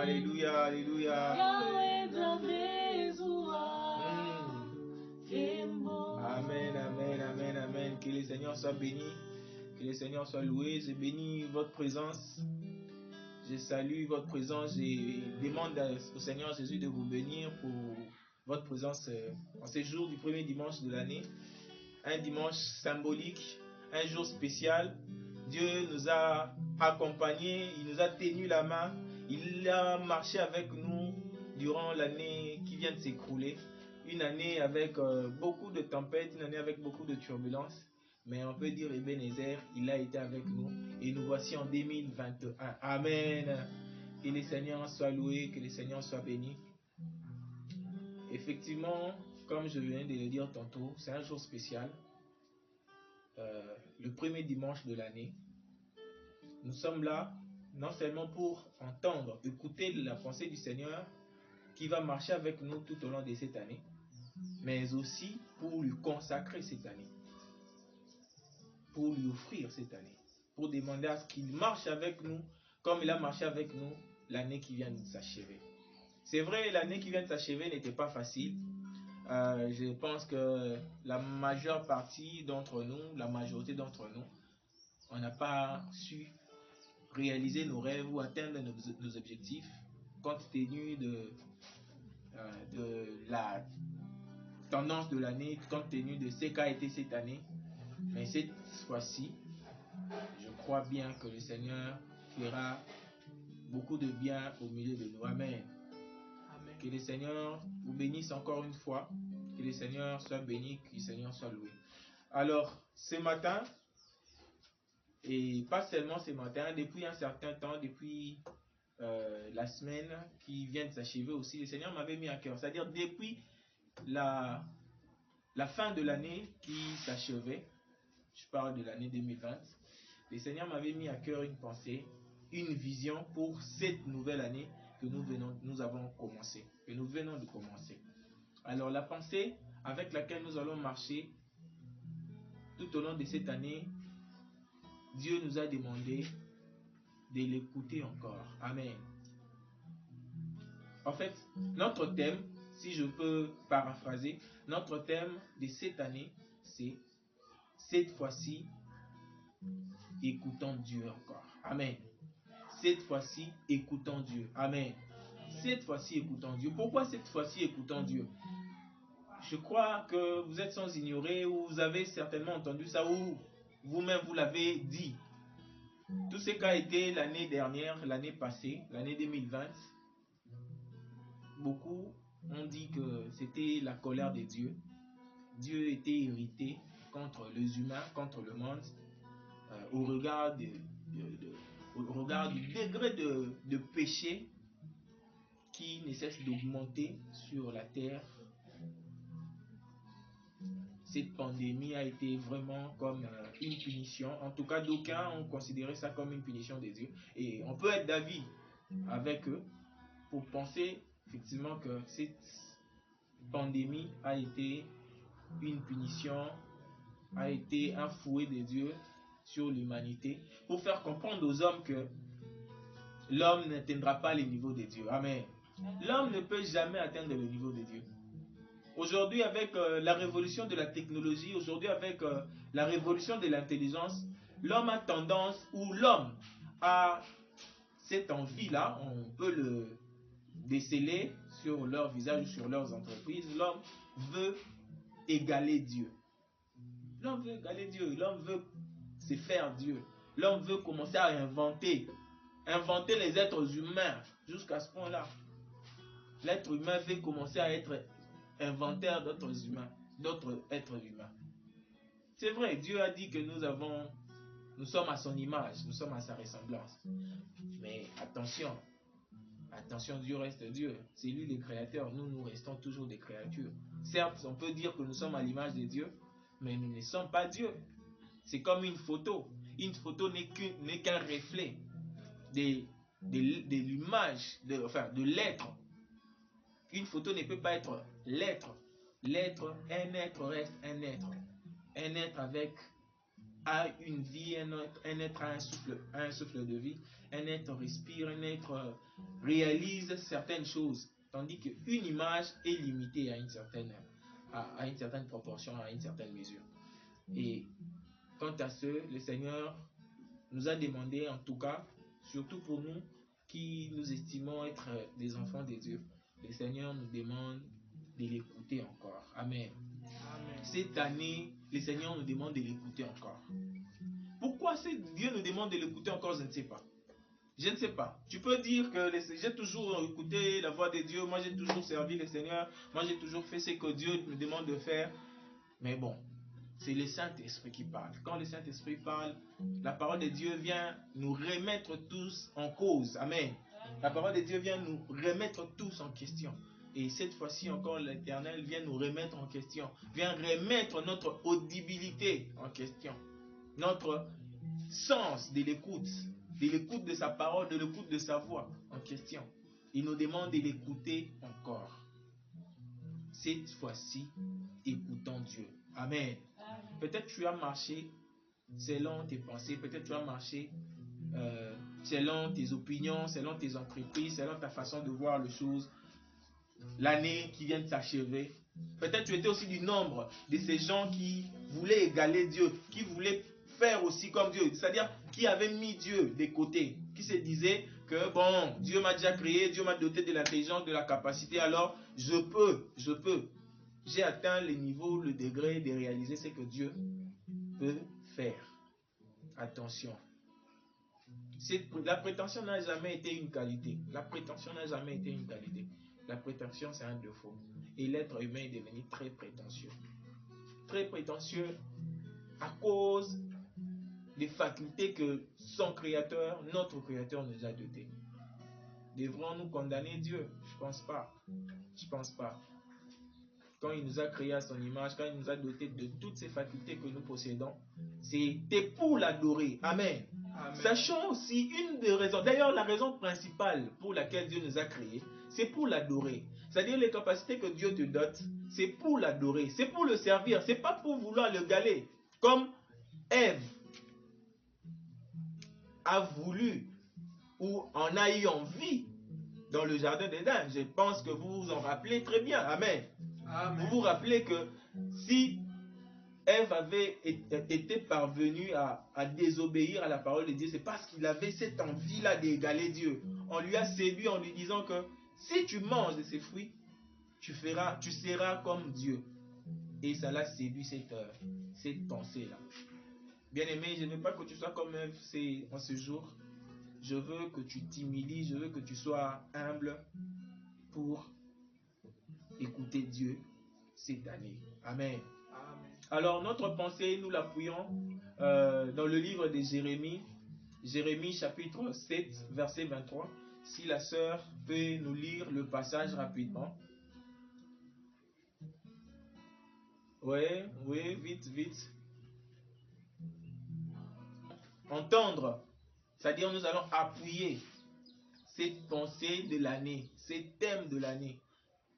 Alléluia, alléluia. Amen, amen, amen, amen. Que le Seigneur soit béni. Que le Seigneur soit loué. Je bénis votre présence. Je salue votre présence. Je demande au Seigneur Jésus de vous bénir pour votre présence en ce jour du premier dimanche de l'année. Un dimanche symbolique, un jour spécial. Dieu nous a accompagnés, il nous a tenu la main, il a marché avec nous durant l'année qui vient de s'écrouler. Une année avec beaucoup de tempêtes, une année avec beaucoup de turbulences. Mais on peut dire Ebenezer, il a été avec nous. Et nous voici en 2021. Amen. Que le Seigneur soit loué, que le Seigneur soit béni. Effectivement, comme je viens de le dire tantôt, c'est un jour spécial. Le premier dimanche de l'année. Nous sommes là non seulement pour entendre, écouter la pensée du Seigneur qui va marcher avec nous tout au long de cette année, mais aussi pour lui consacrer cette année, pour lui offrir cette année, pour demander à ce qu'il marche avec nous comme il a marché avec nous l'année qui vient de s'achever. C'est vrai, l'année qui vient de s'achever n'était pas facile. Je pense que la majeure partie d'entre nous, la majorité d'entre nous, on n'a pas su réaliser nos rêves ou atteindre nos objectifs compte tenu de la tendance de l'année, compte tenu de ce qu'a été cette année. Mais cette fois-ci, je crois bien que le Seigneur fera beaucoup de bien au milieu de nous. Amen. Amen. Que le Seigneur vous bénisse encore une fois. Que le Seigneur soit béni, que le Seigneur soit loué. Alors, ce matin, et pas seulement ce matin, depuis un certain temps, depuis la semaine qui vient de s'achever aussi, le Seigneur m'avait mis à cœur. C'est-à-dire depuis la fin de l'année qui s'achevait, je parle de l'année 2020, le Seigneur m'avait mis à cœur une pensée, une vision pour cette nouvelle année que nous avons commencé, que nous venons de commencer. Alors la pensée avec laquelle nous allons marcher tout au long de cette année, Dieu nous a demandé de l'écouter encore. Amen. En fait, notre thème, si je peux paraphraser, notre thème de cette année, c'est cette fois-ci, écoutons Dieu encore. Amen. Cette fois-ci, écoutons Dieu. Amen. Cette fois-ci, écoutons Dieu. Pourquoi cette fois-ci, écoutons Dieu? Je crois que vous êtes sans ignorer ou vous avez certainement entendu ça ou vous-même vous l'avez dit. Tout ce qu'a été l'année dernière, l'année passée, l'année 2020, beaucoup ont dit que c'était la colère de Dieu. Dieu était irrité contre les humains, contre le monde, au regard du degré de péché qui ne cesse d'augmenter sur la terre. Cette pandémie a été vraiment comme une punition. En tout cas, d'aucuns ont considéré ça comme une punition de Dieu. Et on peut être d'avis avec eux pour penser effectivement que cette pandémie a été une punition, a été un fouet de Dieu sur l'humanité, pour faire comprendre aux hommes que l'homme n'atteindra pas le niveau de Dieu. Amen. L'homme ne peut jamais atteindre le niveau de Dieu. Aujourd'hui, avec la révolution de la technologie, aujourd'hui avec la révolution de l'intelligence, l'homme a tendance, ou l'homme a cette envie-là, on peut le déceler sur leur visage ou sur leurs entreprises, l'homme veut égaler Dieu. L'homme veut égaler Dieu, l'homme veut se faire Dieu. L'homme veut commencer à inventer les êtres humains jusqu'à ce point-là. L'être humain veut commencer à être inventeur d'autres humains, d'autres êtres humains. C'est vrai, Dieu a dit que nous sommes à son image, nous sommes à sa ressemblance. Mais attention, Attention, Dieu reste Dieu. C'est lui le créateur. Nous, nous restons toujours des créatures. Certes, on peut dire que nous sommes à l'image de Dieu, mais nous ne sommes pas Dieu. C'est comme une photo. Une photo n'est qu'un reflet de l'image, de l'être. Une photo ne peut pas être l'être. L'être, un être reste un être. Un être a une vie, un être a un souffle de vie, un être respire, un être réalise certaines choses. Tandis qu'une image est limitée à une certaine proportion, à une certaine mesure. Et quant à ce, le Seigneur nous a demandé, en tout cas, surtout pour nous qui nous estimons être des enfants de Dieu, le Seigneur nous demande de l'écouter encore. Amen. Amen. Cette année, le Seigneur nous demande de l'écouter encore. Pourquoi Dieu nous demande de l'écouter encore? Je ne sais pas. Je ne sais pas. Tu peux dire que j'ai toujours écouté la voix de Dieu, moi j'ai toujours servi le Seigneur, moi j'ai toujours fait ce que Dieu me demande de faire. Mais bon, c'est le Saint-Esprit qui parle. Quand le Saint-Esprit parle, la parole de Dieu vient nous remettre tous en cause. Amen. La parole de Dieu vient nous remettre tous en question. Et cette fois-ci encore, l'Éternel vient nous remettre en question. Vient remettre notre audibilité en question. Notre sens de l'écoute de sa parole, de l'écoute de sa voix en question. Il nous demande de l'écouter encore. Cette fois-ci, écoutons Dieu. Amen. Peut-être tu as marché selon tes pensées, peut-être tu as marché selon tes opinions, selon tes entreprises, selon ta façon de voir les choses. L'année qui vient de s'achever, peut-être tu étais aussi du nombre de ces gens qui voulaient égaler Dieu, qui voulaient faire aussi comme Dieu, c'est-à-dire qui avaient mis Dieu de côté, qui se disaient que bon, Dieu m'a déjà créé, Dieu m'a doté de l'intelligence, de la capacité, alors je peux. J'ai atteint le niveau, le degré de réaliser ce que Dieu peut faire. Attention. La prétention n'a jamais été une qualité. La prétention n'a jamais été une qualité. La prétention, c'est un défaut. Et l'être humain est devenu très prétentieux. Très prétentieux à cause des facultés que son créateur, notre créateur, nous a dotées. Devrons-nous condamner Dieu? Je pense pas. Je pense pas. Quand il nous a créé à son image, quand il nous a doté de toutes ces facultés que nous possédons, c'était pour l'adorer. Amen. Amen. Sachons aussi une des raisons, d'ailleurs la raison principale pour laquelle Dieu nous a créés, c'est pour l'adorer. C'est-à-dire les capacités que Dieu te dote, c'est pour l'adorer, c'est pour le servir, c'est pas pour vouloir le galer. Comme Ève a voulu ou en a eu envie dans le jardin d'Éden. Je pense que vous vous en rappelez très bien. Amen. Amen. Vous vous rappelez que si Ève avait été parvenue à désobéir à la parole de Dieu, c'est parce qu'il avait cette envie-là d'égaler Dieu. On lui a séduit en lui disant que si tu manges de ces fruits, tu seras comme Dieu. Et ça l'a séduit cette pensée-là. Bien-aimé, je ne veux pas que tu sois comme Ève en ce jour. Je veux que tu t'humilies, je veux que tu sois humble pour écouter Dieu cette année. Amen. Amen. Alors notre pensée, nous l'appuyons dans le livre de Jérémie, Jérémie chapitre 7, verset 23. Si la sœur peut nous lire le passage rapidement. Oui, vite. Entendre, c'est-à-dire nous allons appuyer cette pensée de l'année, ces thèmes de l'année,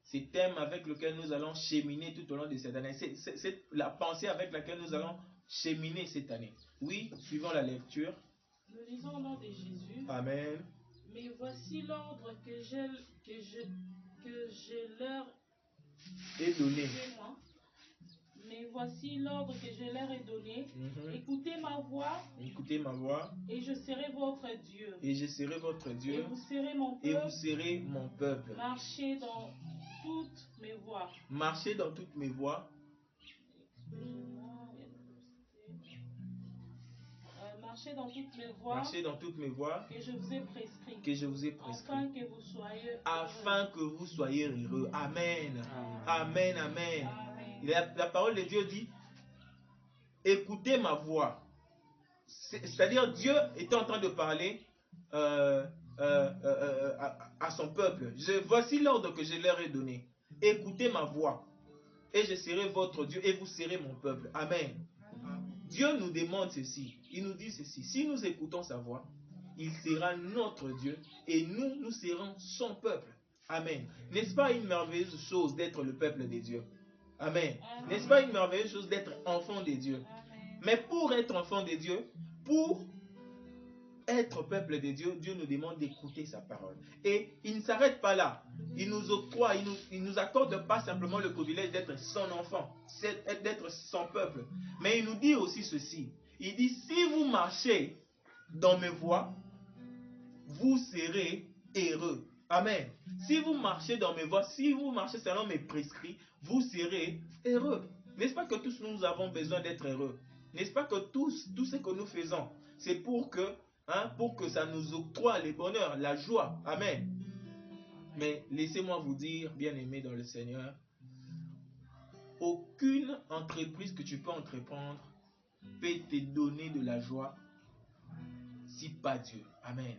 ces thèmes avec lesquels nous allons cheminer tout au long de cette année. C'est la pensée avec laquelle nous allons cheminer cette année. Oui, suivant la lecture. Nous lisons au nom de Jésus. Amen. Mais voici l'ordre que je leur ai donné. Mais voici l'ordre que je leur ai donné. Écoutez ma voix. Écoutez ma voix. Et je serai votre Dieu. Et je serai votre Dieu. Et vous serez mon peuple. Et vous serez mon peuple. Marchez dans toutes mes voies. Marchez dans toutes mes voies. Marchez dans toutes mes voies. Marchez dans toutes mes voies. Que je vous ai prescrit. Que je vous ai prescrit. Afin que vous soyez heureux. Afin que vous soyez heureux. Amen. Amen. Amen. Amen. La parole de Dieu dit, écoutez ma voix. C'est-à-dire Dieu était en train de parler à son peuple. Voici l'ordre que je leur ai donné. Écoutez ma voix et je serai votre Dieu et vous serez mon peuple. Amen. Dieu nous demande ceci. Il nous dit ceci. Si nous écoutons sa voix, il sera notre Dieu et nous serons son peuple. Amen. N'est-ce pas une merveilleuse chose d'être le peuple de Dieu? Amen. N'est-ce pas une merveilleuse chose d'être enfant de Dieu? Mais pour être enfant de Dieu, pour être peuple de Dieu, Dieu nous demande d'écouter sa parole. Et il ne s'arrête pas là. Il nous octroie, il nous accorde pas simplement le privilège d'être son enfant, d'être son peuple. Mais il nous dit aussi ceci. Il dit, si vous marchez dans mes voies, vous serez heureux. Amen. Si vous marchez dans mes voies, si vous marchez selon mes prescrits, vous serez heureux. N'est-ce pas que tous nous avons besoin d'être heureux? N'est-ce pas que tout ce que nous faisons, c'est pour que ça nous octroie le bonheur, la joie. Amen. Mais laissez-moi vous dire, bien-aimés dans le Seigneur, aucune entreprise que tu peux entreprendre peut te donner de la joie si pas Dieu. Amen.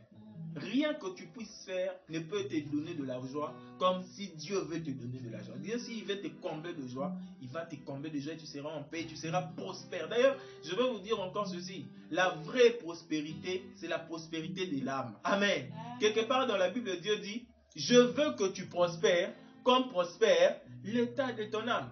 Rien que tu puisses faire ne peut te donner de la joie comme si Dieu veut te donner de la joie. Dieu, s'il veut te combler de joie, il va te combler de joie et tu seras en paix, tu seras prospère. D'ailleurs, je vais vous dire encore ceci. La vraie prospérité, c'est la prospérité de l'âme. Amen. Quelque part dans la Bible, Dieu dit, je veux que tu prospères comme prospère l'état de ton âme.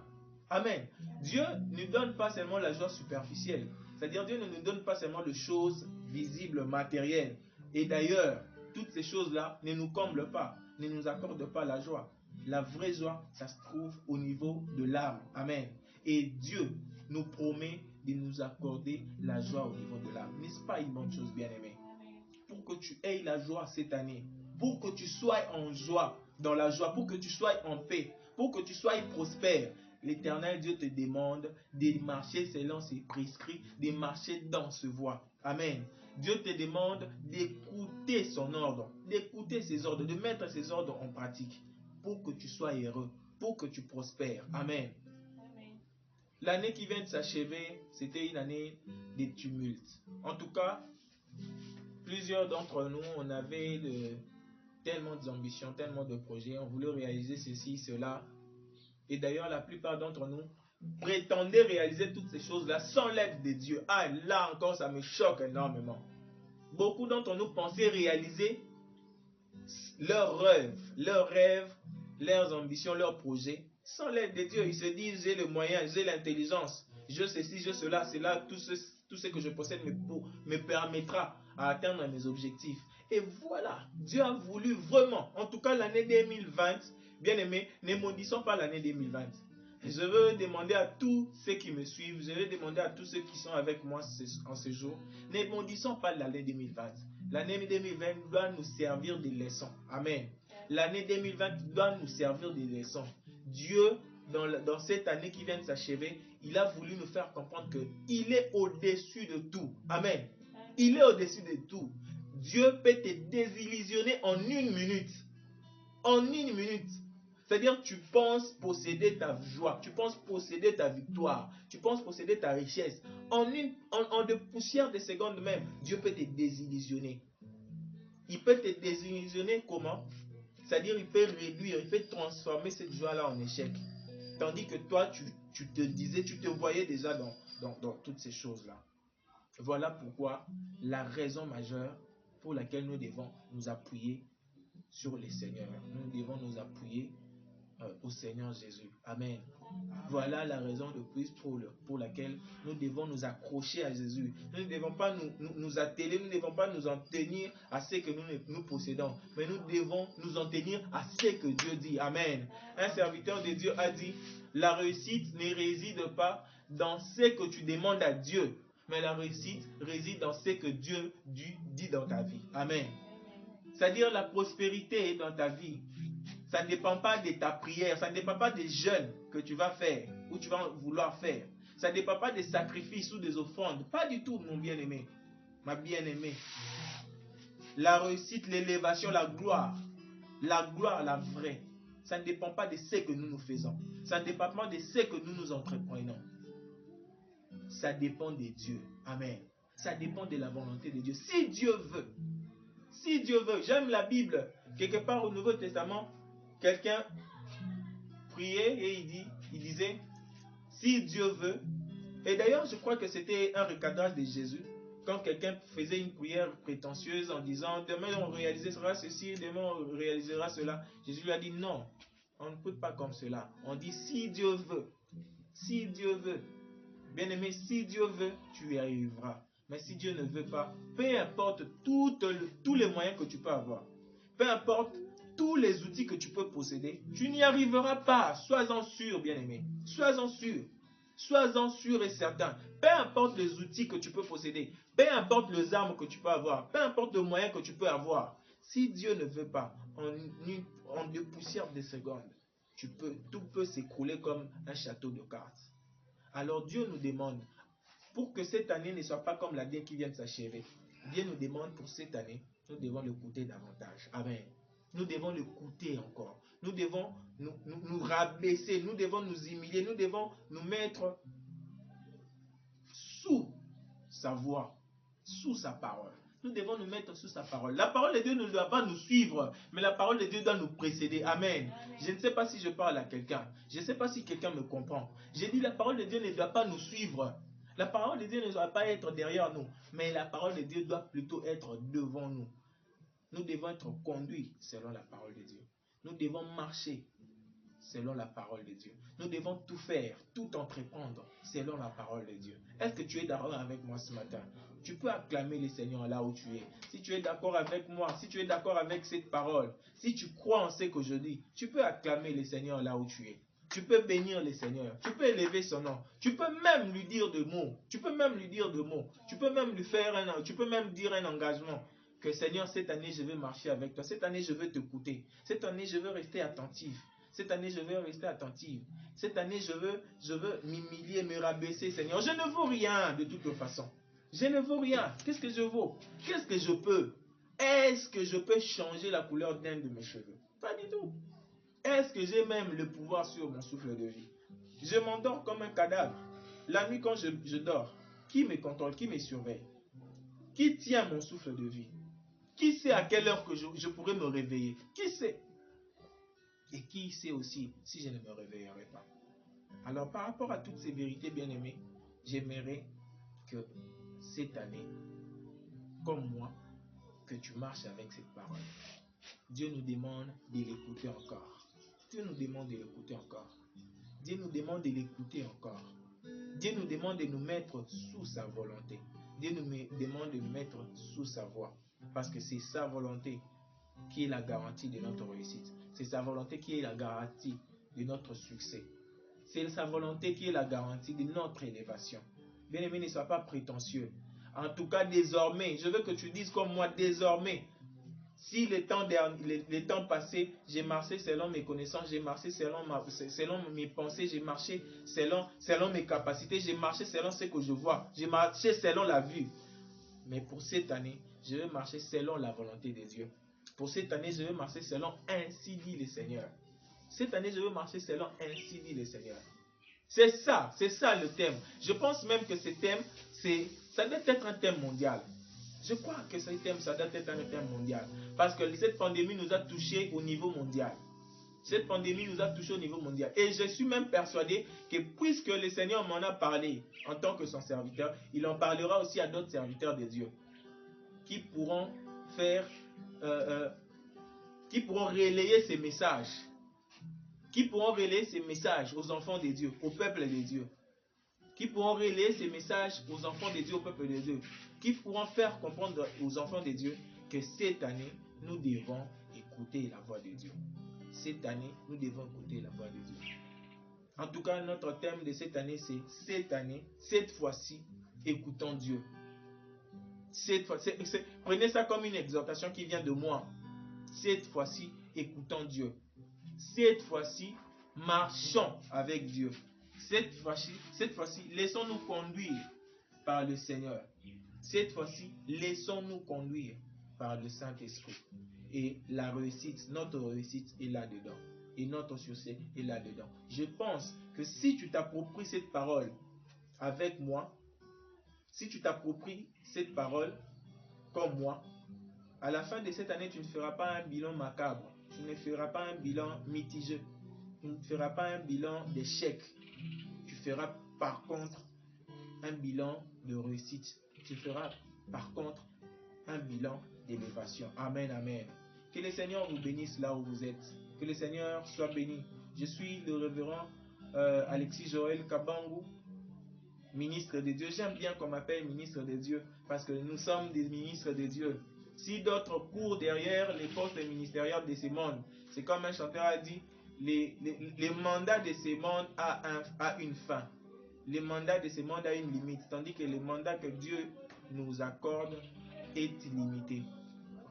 Amen. Dieu ne donne pas seulement la joie superficielle. C'est-à-dire, Dieu ne nous donne pas seulement les choses visibles, matérielles. Et d'ailleurs, toutes ces choses-là ne nous comblent pas, ne nous accordent pas la joie. La vraie joie, ça se trouve au niveau de l'âme. Amen. Et Dieu nous promet de nous accorder la joie au niveau de l'âme. N'est-ce pas une bonne chose, bien-aimé? Pour que tu aies la joie cette année, pour que tu sois en joie, dans la joie, pour que tu sois en paix, pour que tu sois prospère, l'Éternel Dieu te demande de marcher selon ses prescrits, de marcher dans ce voie. Amen. Dieu te demande d'écouter son ordre, d'écouter ses ordres, de mettre ses ordres en pratique pour que tu sois heureux, pour que tu prospères. Amen. Amen. L'année qui vient de s'achever, c'était une année de tumulte. En tout cas, plusieurs d'entre nous, on avait tellement d'ambitions, tellement de projets, on voulait réaliser ceci, cela. Et d'ailleurs, la plupart d'entre nous prétendaient réaliser toutes ces choses-là sans l'aide de Dieu. Ah, là encore, ça me choque énormément. Beaucoup d'entre nous pensaient réaliser leurs rêves, leurs ambitions, leurs projets sans l'aide de Dieu. Ils se disent, j'ai le moyen, j'ai l'intelligence, je ceci, je cela, c'est là, tout ce que je possède me permettra à atteindre mes objectifs. Et voilà, Dieu a voulu vraiment, en tout cas l'année 2020, bien aimé, ne maudissons pas l'année 2020. Je veux demander à tous ceux qui me suivent, je veux demander à tous ceux qui sont avec moi en ce jour, ne maudissons pas l'année 2020. L'année 2020 doit nous servir de leçons. Amen. L'année 2020 doit nous servir de leçons. Dieu, dans cette année qui vient de s'achever, il a voulu nous faire comprendre qu'il est au-dessus de tout. Amen. Il est au-dessus de tout. Dieu peut te désillusionner en une minute. En une minute. C'est-à-dire, tu penses posséder ta joie, tu penses posséder ta victoire, tu penses posséder ta richesse. En de poussières de secondes même, Dieu peut te désillusionner. Il peut te désillusionner comment? C'est-à-dire, il peut réduire, il peut transformer cette joie-là en échec. Tandis que toi, tu te disais, tu te voyais déjà dans toutes ces choses-là. Voilà pourquoi la raison majeure pour laquelle nous devons nous appuyer sur le Seigneur. Nous devons nous appuyer au Seigneur Jésus. Amen. Voilà la raison de plus pour laquelle nous devons nous accrocher à Jésus. Nous ne devons pas nous atteler, nous ne devons pas nous en tenir à ce que nous possédons, mais nous devons nous en tenir à ce que Dieu dit. Amen. Un serviteur de Dieu a dit, la réussite ne réside pas dans ce que tu demandes à Dieu, mais la réussite réside dans ce que Dieu dit dans ta vie. Amen. C'est-à-dire la prospérité dans ta vie, ça ne dépend pas de ta prière, ça ne dépend pas des jeûnes que tu vas faire ou tu vas vouloir faire. Ça ne dépend pas des sacrifices ou des offrandes. Pas du tout, mon bien-aimé, ma bien-aimée. La réussite, l'élévation, la gloire, la vraie, ça ne dépend pas de ce que nous faisons. Ça ne dépend pas de ce que nous entreprenons. Ça dépend de Dieu. Amen. Ça dépend de la volonté de Dieu. Si Dieu veut, Si Dieu veut, j'aime la Bible. Quelque part au Nouveau Testament, quelqu'un priait et il disait, si Dieu veut. Et d'ailleurs, je crois que c'était un recadrage de Jésus. Quand quelqu'un faisait une prière prétentieuse en disant, demain on réalisera ceci, demain on réalisera cela. Jésus lui a dit, non, on ne prie pas comme cela. On dit, si Dieu veut. Si Dieu veut. Bien-aimé, si Dieu veut, tu y arriveras. Mais si Dieu ne veut pas, peu importe tous les moyens que tu peux avoir, peu importe tous les outils que tu peux posséder, tu n'y arriveras pas. Sois-en sûr, bien-aimé. Sois-en sûr. Sois-en sûr et certain. Peu importe les outils que tu peux posséder, peu importe les armes que tu peux avoir, peu importe les moyens que tu peux avoir, si Dieu ne veut pas, en deux poussières de secondes, tout peut s'écrouler comme un château de cartes. Alors Dieu nous demande, pour que cette année ne soit pas comme l'année qui vient de s'achever, Dieu nous demande pour cette année, nous devons l'écouter davantage. Amen. Nous devons l'écouter encore. Nous devons nous rabaisser, nous devons nous humilier, nous devons nous mettre sous sa voix, sous sa parole. Nous devons nous mettre sous sa parole. La parole de Dieu ne doit pas nous suivre, mais la parole de Dieu doit nous précéder. Amen. Je ne sais pas si je parle à quelqu'un. Je ne sais pas si quelqu'un me comprend. J'ai dit la parole de Dieu ne doit pas nous suivre. La parole de Dieu ne doit pas être derrière nous, mais la parole de Dieu doit plutôt être devant nous. Nous devons être conduits selon la parole de Dieu. Nous devons marcher selon la parole de Dieu. Nous devons tout faire, tout entreprendre selon la parole de Dieu. Est-ce que tu es d'accord avec moi ce matin? Tu peux acclamer le Seigneur là où tu es. Si tu es d'accord avec moi, si tu es d'accord avec cette parole, si tu crois en ce que je dis, tu peux acclamer le Seigneur là où tu es. Tu peux bénir le Seigneur. Tu peux élever son nom. Tu peux même lui dire des mots. Tu peux même lui dire des mots. Tu peux même lui faire tu peux même dire un engagement. Que Seigneur, cette année, je veux marcher avec toi. Cette année, je veux t'écouter. Cette année, je veux rester attentif. Cette année, je veux rester attentive. Cette année, je veux m'humilier, me rabaisser, Seigneur. Je ne vaux rien de toute façon. Je ne vaux rien. Qu'est-ce que je vaux? Qu'est-ce que je peux? Est-ce que je peux changer la couleur d'un de mes cheveux? Pas du tout. Est-ce que j'ai même le pouvoir sur mon souffle de vie? Je m'endors comme un cadavre. La nuit, quand je dors, qui me contrôle? Qui me surveille? Qui tient mon souffle de vie? Qui sait à quelle heure que je pourrais me réveiller? Qui sait? Et qui sait aussi si je ne me réveillerai pas? Alors, par rapport à toutes ces vérités, bien-aimées, j'aimerais que cette année, comme moi, que tu marches avec cette parole. Dieu nous demande de l'écouter encore. Dieu nous demande de l'écouter encore. Dieu nous demande de l'écouter encore. Dieu nous demande de nous mettre sous sa volonté. Dieu nous demande de nous mettre sous sa voix. Parce que c'est sa volonté qui est la garantie de notre réussite. C'est sa volonté qui est la garantie de notre succès. C'est sa volonté qui est la garantie de notre élévation. Bien-aimé, ne sois pas prétentieux. En tout cas, désormais, je veux que tu dises comme moi, désormais, si les temps passés, j'ai marché selon mes connaissances, j'ai marché selon mes pensées, j'ai marché selon mes capacités, j'ai marché selon ce que je vois, j'ai marché selon la vue. Mais pour cette année, je vais marcher selon la volonté de Dieu. Pour cette année, je vais marcher selon ainsi dit le Seigneur. Cette année, je vais marcher selon ainsi dit le Seigneur. C'est ça le thème. Je pense même que ce thème, ça doit être un thème mondial. Je crois que ce thème, ça doit être un thème mondial. Parce que cette pandémie nous a touchés au niveau mondial. Cette pandémie nous a touchés au niveau mondial. Et je suis même persuadé que puisque le Seigneur m'en a parlé en tant que son serviteur, il en parlera aussi à d'autres serviteurs de Dieu qui pourront qui pourront relayer ces messages. Qui pourront relayer ces messages aux enfants de Dieu, au peuple de Dieu. Qui pourront relayer ces messages aux enfants de Dieu, au peuple de Dieu. Qui pourront faire comprendre aux enfants de Dieu que cette année, nous devons écouter la voix de Dieu. Cette année, nous devons écouter la voix de Dieu. En tout cas, notre thème de cette année, c'est cette fois-ci, écoutons Dieu. Prenez ça comme une exhortation qui vient de moi. Cette fois-ci, écoutons Dieu. Cette fois-ci, marchons avec Dieu. Cette fois-ci, laissons-nous conduire par le Seigneur. Cette fois-ci, laissons-nous conduire par le Saint-Esprit. Et la réussite, notre réussite est là-dedans. Et notre succès est là-dedans. Je pense que si tu t'appropries cette parole avec moi, si tu t'appropries cette parole comme moi, à la fin de cette année, tu ne feras pas un bilan macabre. Tu ne feras pas un bilan mitigé. Tu ne feras pas un bilan d'échec. Tu feras par contre un bilan de réussite. Tu feras par contre un bilan d'élévation. Amen, amen. Que le Seigneur vous bénisse là où vous êtes. Que le Seigneur soit béni. Je suis le révérend Alexis Joël Kabangou, ministre de Dieu. J'aime bien qu'on m'appelle ministre de Dieu parce que nous sommes des ministres de Dieu. Si d'autres courent derrière les postes ministériels de ces mondes, c'est comme un chanteur a dit, les mandats de ces mondes a une fin. Le mandat de ces mondes a une limite, tandis que le mandat que Dieu nous accorde est illimité.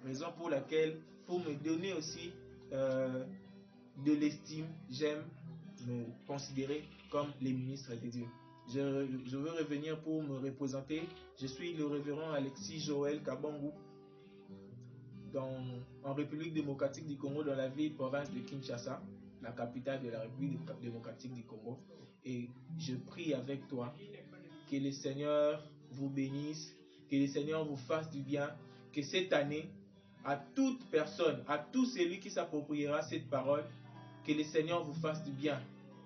Raison pour laquelle, pour me donner aussi de l'estime, j'aime me considérer comme les ministres de Dieu. Je veux revenir pour me représenter. Je suis le révérend Alexis Joël Kabangou en République démocratique du Congo, dans la ville-province de Kinshasa, la capitale de la République démocratique du Congo. Et je prie avec toi que le Seigneur vous bénisse, que le Seigneur vous fasse du bien, que cette année, à toute personne, à tout celui qui s'appropriera cette parole, que le Seigneur vous fasse du bien,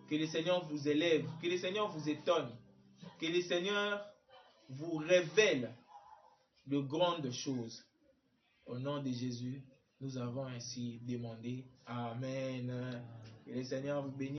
que le Seigneur vous élève, que le Seigneur vous étonne, que le Seigneur vous révèle de grandes choses. Au nom de Jésus, nous avons ainsi demandé. Amen. Que le Seigneur vous bénisse.